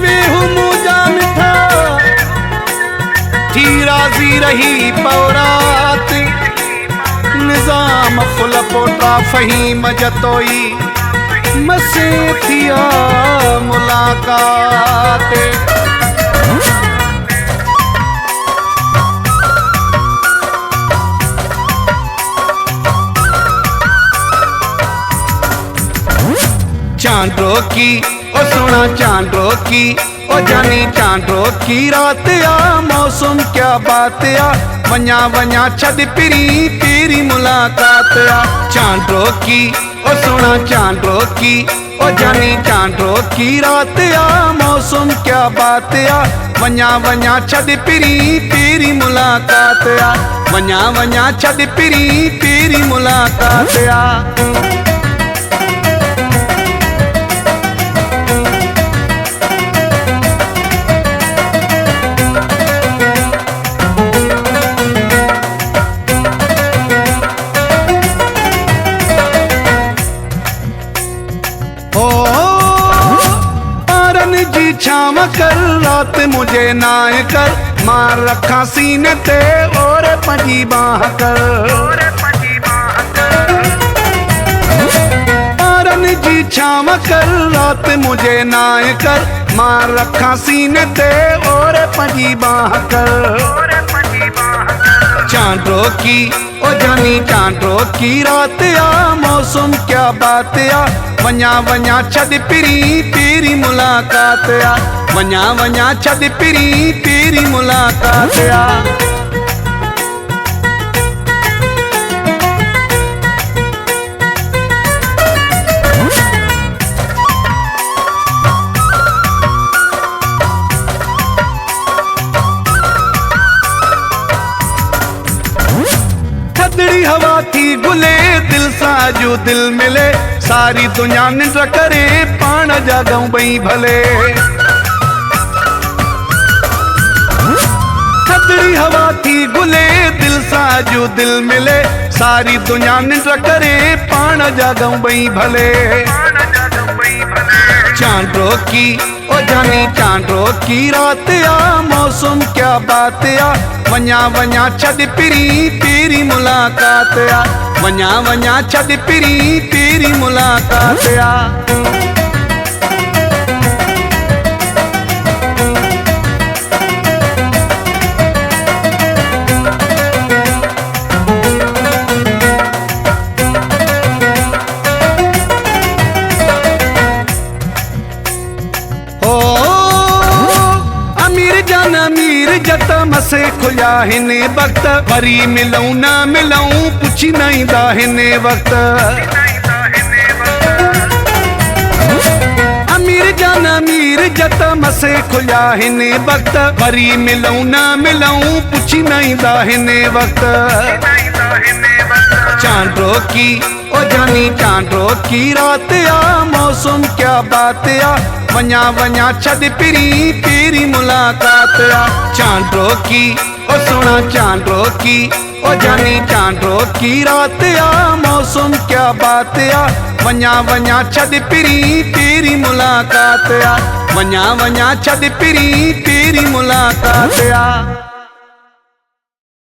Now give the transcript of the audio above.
वेहू मुझा मिठा थी राजी रही पौरात निजाम फुल पोटा फहीम जतोई मसे थिया मुलाकात चांदो की ओ सोना चांदो की ओ जानी चांदो की रात आ मौसम क्या बात आ वन्या वन्या छद पिरी तेरी मुलाकात आ चांदो की ओ सोना चांदो की ओ जानी चांदो की रात आ मौसम क्या बात आ वन्या वन्या छद पिरी तेरी मुलाकात आ वन्या वन्या छद पिरी तेरी मुलाकात आ छाव कर रात मुझे नाय कर मार रखा सीने ते और पंजी बाह कर पारन जी छाव कर रात मुझे नाय कर मार रखा सीने ते और पंजी बाह कर चांदो की ओ जानी चांदो की रात आ मौसम क्या बात आ वन्या वन्या छद पिरी तेरी मुलाकात आ वन्या वन्या छद पिरी तेरी मुलाकात आ थदड़ी हवा थी गुले दिल साजू दिल मिले सारी दुनिया निंड करे पान जागऊं बई भले थदड़ी हवा थी गुले दिल साजू दिल मिले सारी दुनिया निंड करे पान जागऊं बई भले चांदो की ओ जानी चांदो की रात आ मौसम क्या बात आ वन्या वन्या छद पिरी तेरी मुलाकात आ वन्या वन्या छद पिरी तेरी मुलाकात आ अमीर जत मसे खुलिया हिने वक्त वरी मिलऊं ना मिलऊं पुछी नहीं दा हिने वक्त अमीर जत मसे खुलिया हिने वक्त वरी मिलऊं ना मिलऊं पुछी नहीं दा हिने वक्त चांदो की ओ जानी चांदो की रात आ मौसम क्या बात आ वन्या वन्या छद पिरी तेरी मुलाकात आ चांदो की ओ सोना चांदो की ओ जानी चांदो की रात आ मौसम क्या बात आ वन्या वन्या छद पिरी तेरी मुलाकात आ वन्या वन्या छद पिरी तेरी मुलाकात आ